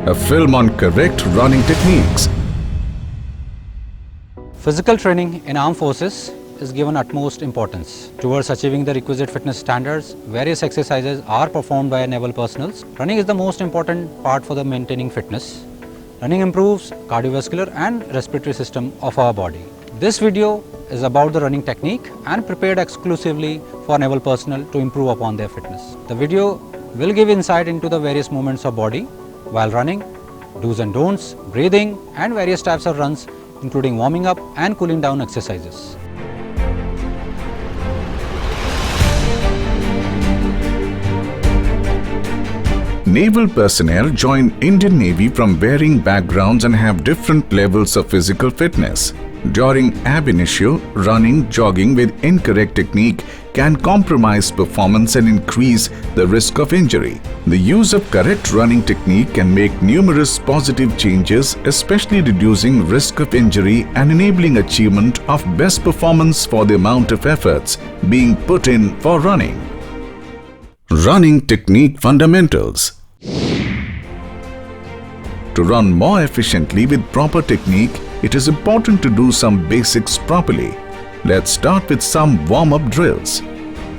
a film on correct running techniques. Physical training in armed forces is given utmost importance. Towards achieving the requisite fitness standards, various exercises are performed by naval personnel. Running is the most important part for the maintaining fitness. Running improves cardiovascular and respiratory system of our body. This video is about the running technique and prepared exclusively for naval personnel to improve upon their fitness. The video will give insight into the various movements of body while running, do's and don'ts, breathing and various types of runs including warming up and cooling down exercises. Naval personnel join Indian Navy from varying backgrounds and have different levels of physical fitness. During ab initio, running, jogging with incorrect technique can compromise performance and increase the risk of injury. The use of correct running technique can make numerous positive changes, especially reducing risk of injury and enabling achievement of best performance for the amount of efforts being put in for running. Running technique fundamentals. To run more efficiently with proper technique, it is important to do some basics properly. Let's start with some warm-up drills.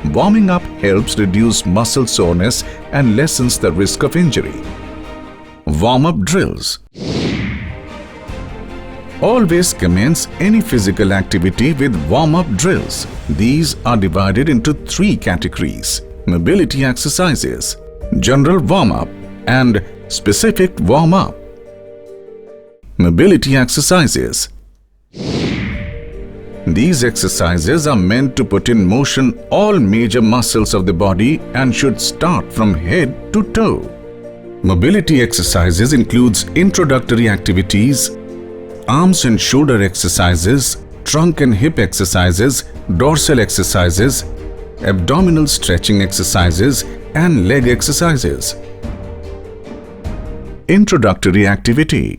Warming up helps reduce muscle soreness and lessens the risk of injury. Warm-up drills. Always commence any physical activity with warm-up drills. These are divided into three categories: mobility exercises, general warm-up, and specific warm-up. Mobility exercises. These exercises are meant to put in motion all major muscles of the body and should start from head to toe. Mobility exercises includes introductory activities, arms and shoulder exercises, trunk and hip exercises, dorsal exercises, abdominal stretching exercises, and leg exercises. Introductory activity.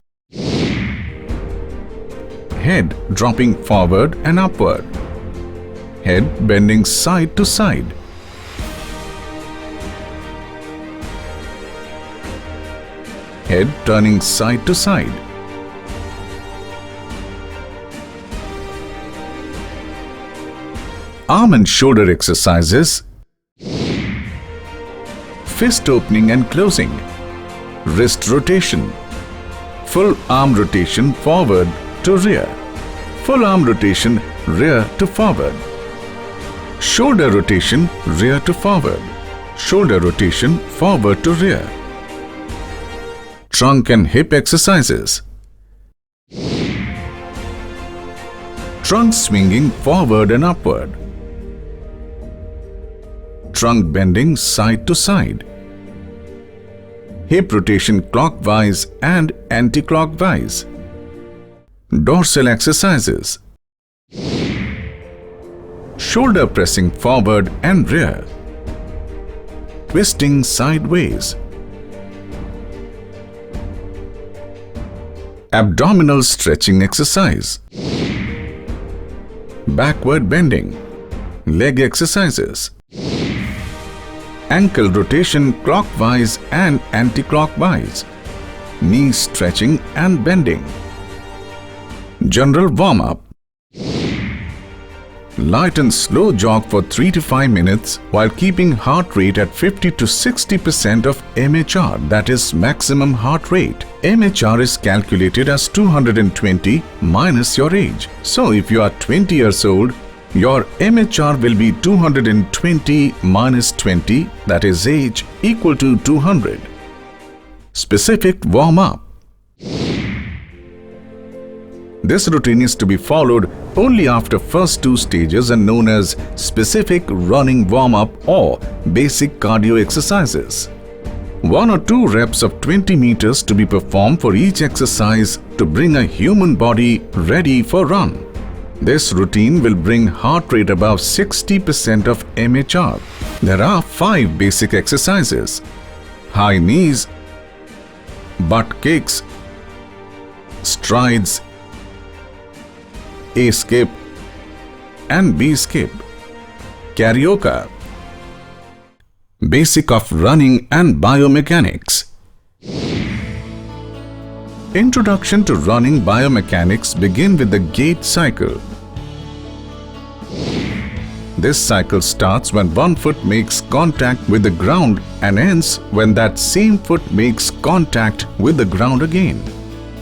Head dropping forward and upward. Head bending side to side. Head turning side to side. Arm and shoulder exercises. Fist opening and closing. Wrist rotation. Full arm rotation forward to rear. Full arm rotation rear to forward. Shoulder rotation rear to forward. Shoulder rotation forward to rear. Trunk and hip exercises. Trunk swinging forward and upward. Trunk bending side to side. Hip rotation clockwise and anti-clockwise. Dorsal exercises. Shoulder pressing forward and rear. Twisting sideways. Abdominal stretching exercise. Backward bending. Leg exercises. Ankle rotation clockwise and anti-clockwise. Knee stretching and bending. General warm-up. Light and slow jog for 3 to 5 minutes while keeping heart rate at 50 to 60% of MHR, that is maximum heart rate. MHR is calculated as 220 minus your age. So if you are 20 years old, your MHR will be 220 minus 20, that is age, equal to 200. Specific warm-up. This routine is to be followed only after first two stages and known as specific running warm-up or basic cardio exercises. 1 or 2 reps of 20 meters to be performed for each exercise to bring a human body ready for run. This routine will bring heart rate above 60% of MHR. There are 5 basic exercises: high knees, butt kicks, strides, A skip and B skip. Karaoke. Basic of running and biomechanics. Introduction to running biomechanics begin with the gait cycle. This cycle starts when one foot makes contact with the ground and ends when that same foot makes contact with the ground again.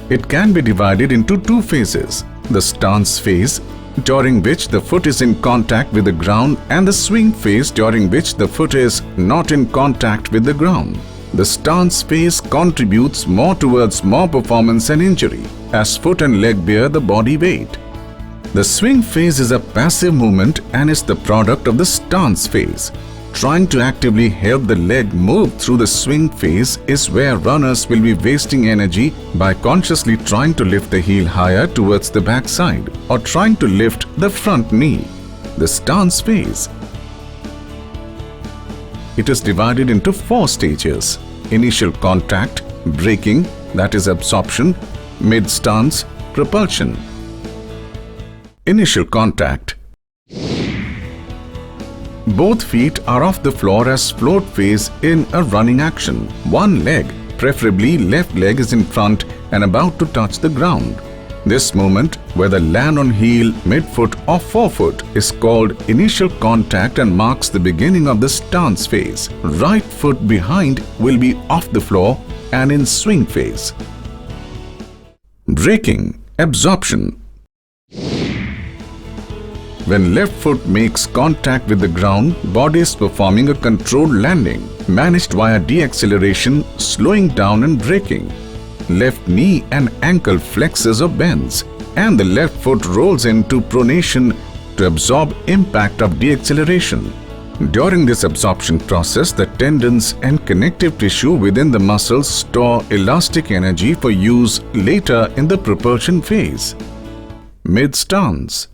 It can be divided into two phases: the stance phase, during which the foot is in contact with the ground, and the swing phase, during which the foot is not in contact with the ground. The stance phase contributes more towards more performance and injury, as foot and leg bear the body weight. The swing phase is a passive movement and is the product of the stance phase. Trying to actively help the leg move through the swing phase is where runners will be wasting energy by consciously trying to lift the heel higher towards the backside or trying to lift the front knee. The stance phase. It is divided into 4 stages: initial contact, braking, that is absorption, mid-stance, propulsion. Initial contact. Both feet are off the floor as float phase in a running action. One leg, preferably left leg, is in front and about to touch the ground. This movement, whether land on heel, midfoot or forefoot, is called initial contact and marks the beginning of the stance phase. Right foot behind will be off the floor and in swing phase. Braking, absorption. When left foot makes contact with the ground, body is performing a controlled landing, managed via deceleration, slowing down and braking. Left knee and ankle flexes or bends, and the left foot rolls into pronation to absorb impact of deceleration. During this absorption process, the tendons and connective tissue within the muscles store elastic energy for use later in the propulsion phase. Mid-stance.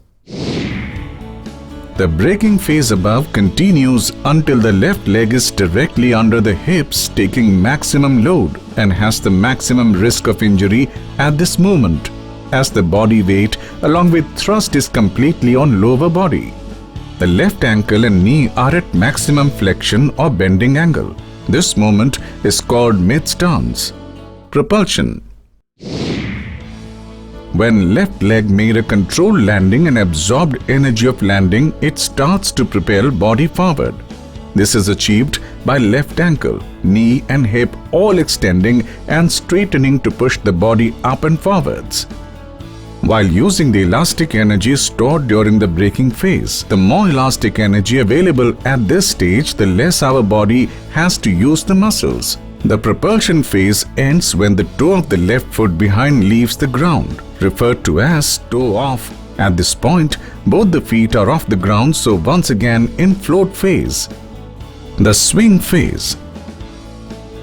The braking phase above continues until the left leg is directly under the hips, taking maximum load and has the maximum risk of injury at this moment, as the body weight along with thrust is completely on lower body. The left ankle and knee are at maximum flexion or bending angle. This movement is called mid-stance. Propulsion. When left leg made a controlled landing and absorbed energy of landing, it starts to propel body forward. This is achieved by left ankle, knee and hip all extending and straightening to push the body up and forwards. While using the elastic energy stored during the braking phase, the more elastic energy available at this stage, the less our body has to use the muscles. The propulsion phase ends when the toe of the left foot behind leaves the ground, referred to as toe off. At this point, both the feet are off the ground, so once again in float phase. The swing phase.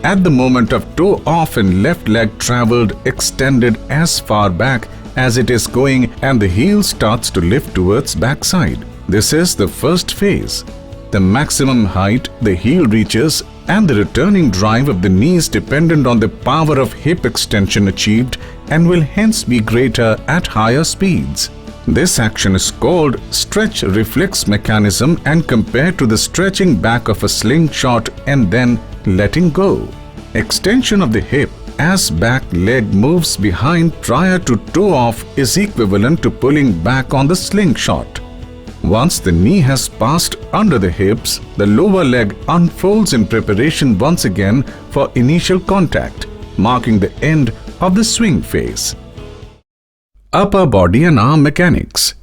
At the moment of toe off and left leg traveled extended as far back as it is going and the heel starts to lift towards backside. This is the first phase. The maximum height the heel reaches and the returning drive of the knee is dependent on the power of hip extension achieved and will hence be greater at higher speeds. This action is called stretch reflex mechanism and compared to the stretching back of a slingshot and then letting go. Extension of the hip as back leg moves behind prior to toe off is equivalent to pulling back on the slingshot. Once the knee has passed under the hips, the lower leg unfolds in preparation once again for initial contact, marking the end of the swing phase. Upper body and arm mechanics.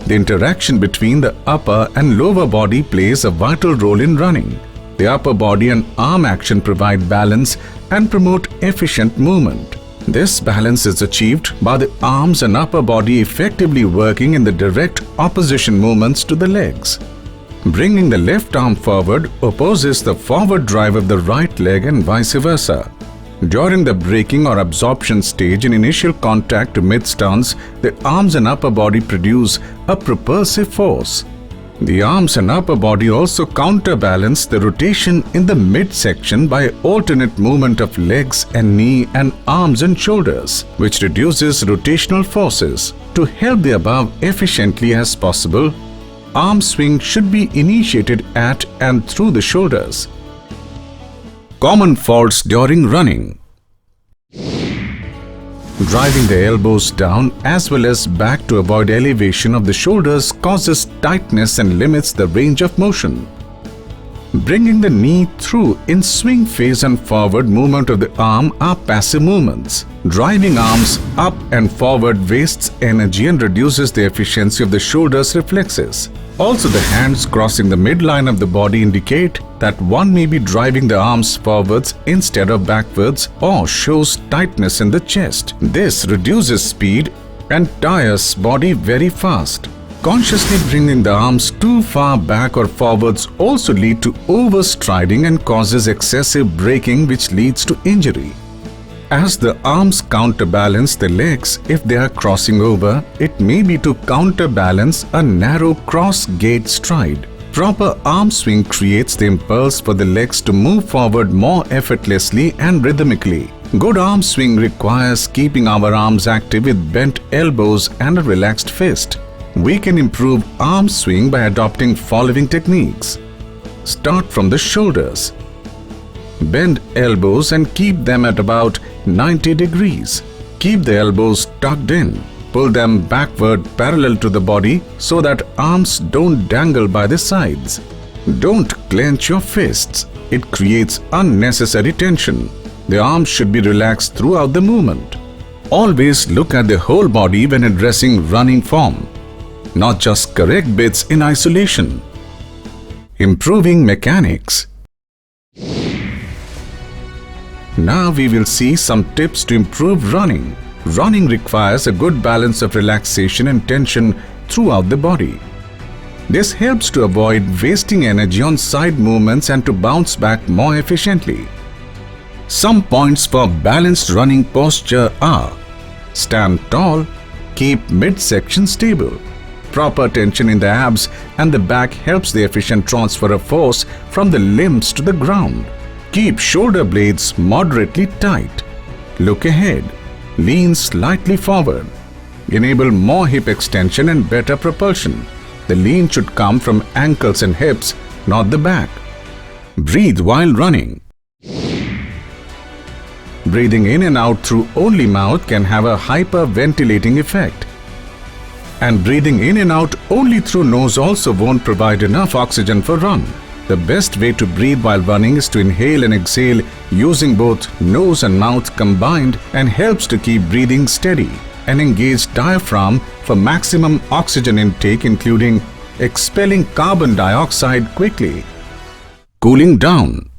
The interaction between the upper and lower body plays a vital role in running. The upper body and arm action provide balance and promote efficient movement. This balance is achieved by the arms and upper body effectively working in the direct opposition movements to the legs. Bringing the left arm forward opposes the forward drive of the right leg and vice versa. During the braking or absorption stage in initial contact to mid-stance, the arms and upper body produce a propulsive force. The arms and upper body also counterbalance the rotation in the midsection by alternate movement of legs and knee and arms and shoulders, which reduces rotational forces. To help the above efficiently as possible, arm swing should be initiated at and through the shoulders. Common faults during running. Driving the elbows down as well as back to avoid elevation of the shoulders causes tightness and limits the range of motion. Bringing the knee through in swing phase and forward movement of the arm are passive movements. Driving arms up and forward wastes energy and reduces the efficiency of the shoulders' reflexes. Also, the hands crossing the midline of the body indicate that one may be driving the arms forwards instead of backwards or shows tightness in the chest. This reduces speed and tires body very fast. Consciously bringing the arms too far back or forwards also lead to overstriding and causes excessive braking, which leads to injury. As the arms counterbalance the legs if they are crossing over, it may be to counterbalance a narrow cross-gait stride. Proper arm swing creates the impulse for the legs to move forward more effortlessly and rhythmically. Good arm swing requires keeping our arms active with bent elbows and a relaxed fist. We can improve arm swing by adopting following techniques. Start from the shoulders. Bend elbows and keep them at about 90 degrees. Keep the elbows tucked in. Pull them backward parallel to the body so that arms don't dangle by the sides. Don't clench your fists. It creates unnecessary tension. The arms should be relaxed throughout the movement. Always look at the whole body when addressing running form, not just correct bits in isolation. Improving mechanics. Now we will see some tips to improve running. Running requires a good balance of relaxation and tension throughout the body. This helps to avoid wasting energy on side movements and to bounce back more efficiently. Some points for balanced running posture are: stand tall, keep midsection stable. Proper tension in the abs and the back helps the efficient transfer of force from the limbs to the ground. Keep shoulder blades moderately tight. Look ahead. Lean slightly forward. Enable more hip extension and better propulsion. The lean should come from ankles and hips, not the back. Breathe while running. Breathing in and out through only mouth can have a hyperventilating effect. And breathing in and out only through nose also won't provide enough oxygen for run. The best way to breathe while running is to inhale and exhale using both nose and mouth combined, and helps to keep breathing steady. An engaged diaphragm for maximum oxygen intake, including expelling carbon dioxide quickly. Cooling down.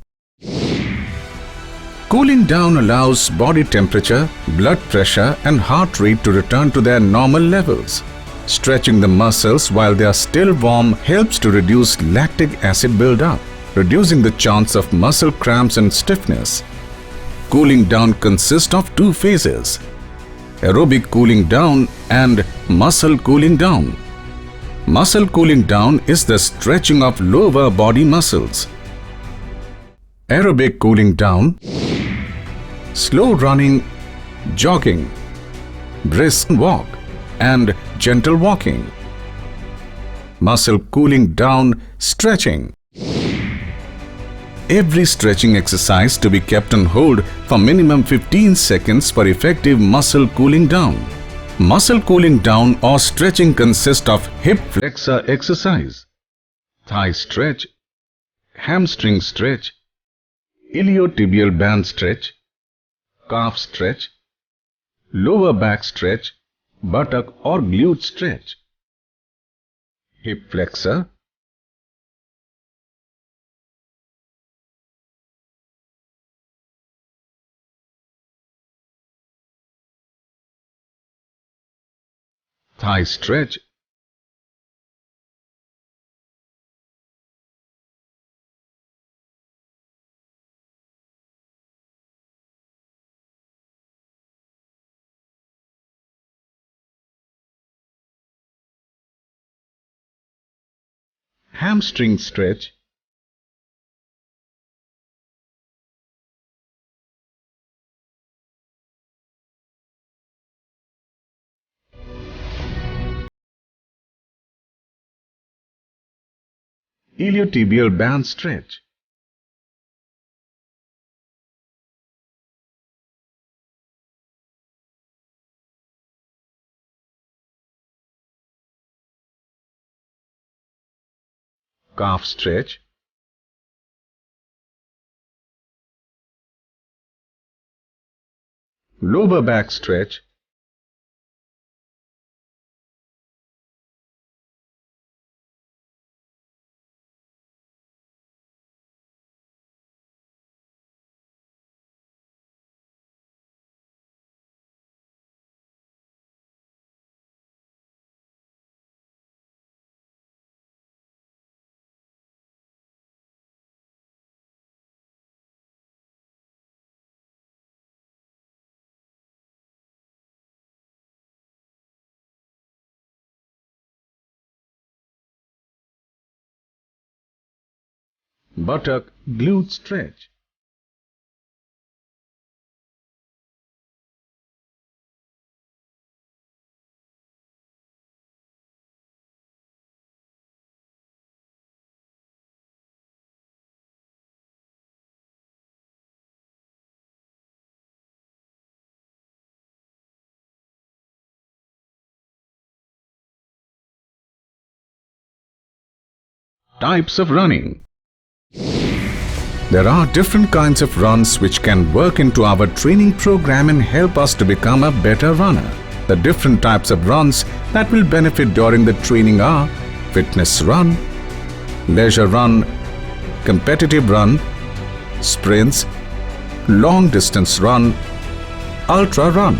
Cooling down allows body temperature, blood pressure and heart rate to return to their normal levels. Stretching the muscles while they are still warm helps to reduce lactic acid buildup, reducing the chance of muscle cramps and stiffness. Cooling down consists of two phases: aerobic cooling down and muscle cooling down. Muscle cooling down is the stretching of lower body muscles. Aerobic cooling down: slow running, jogging, brisk walk, and gentle walking. Muscle cooling down, stretching. Every stretching exercise to be kept on hold for minimum 15 seconds for effective muscle cooling down. Muscle cooling down or stretching consists of hip flexor exercise, thigh stretch, hamstring stretch, iliotibial band stretch, calf stretch, lower back stretch, buttock or glute stretch. Hip flexor, thigh stretch, hamstring stretch, iliotibial band stretch. calf stretch, lower back stretch, buttock glute stretch, types of running. There are different kinds of runs which can work into our training program and help us to become a better runner. The different types of runs that will benefit during the training are fitness run, leisure run, competitive run, sprints, long distance run, ultra run.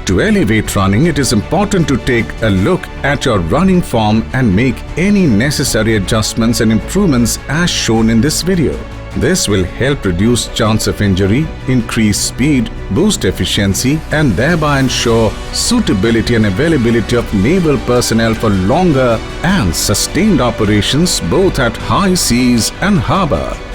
To elevate running, it is important to take a look at your running form and make any necessary adjustments and improvements as shown in this video. This will help reduce chance of injury, increase speed, boost efficiency, and thereby ensure suitability and availability of naval personnel for longer and sustained operations both at high seas and harbour.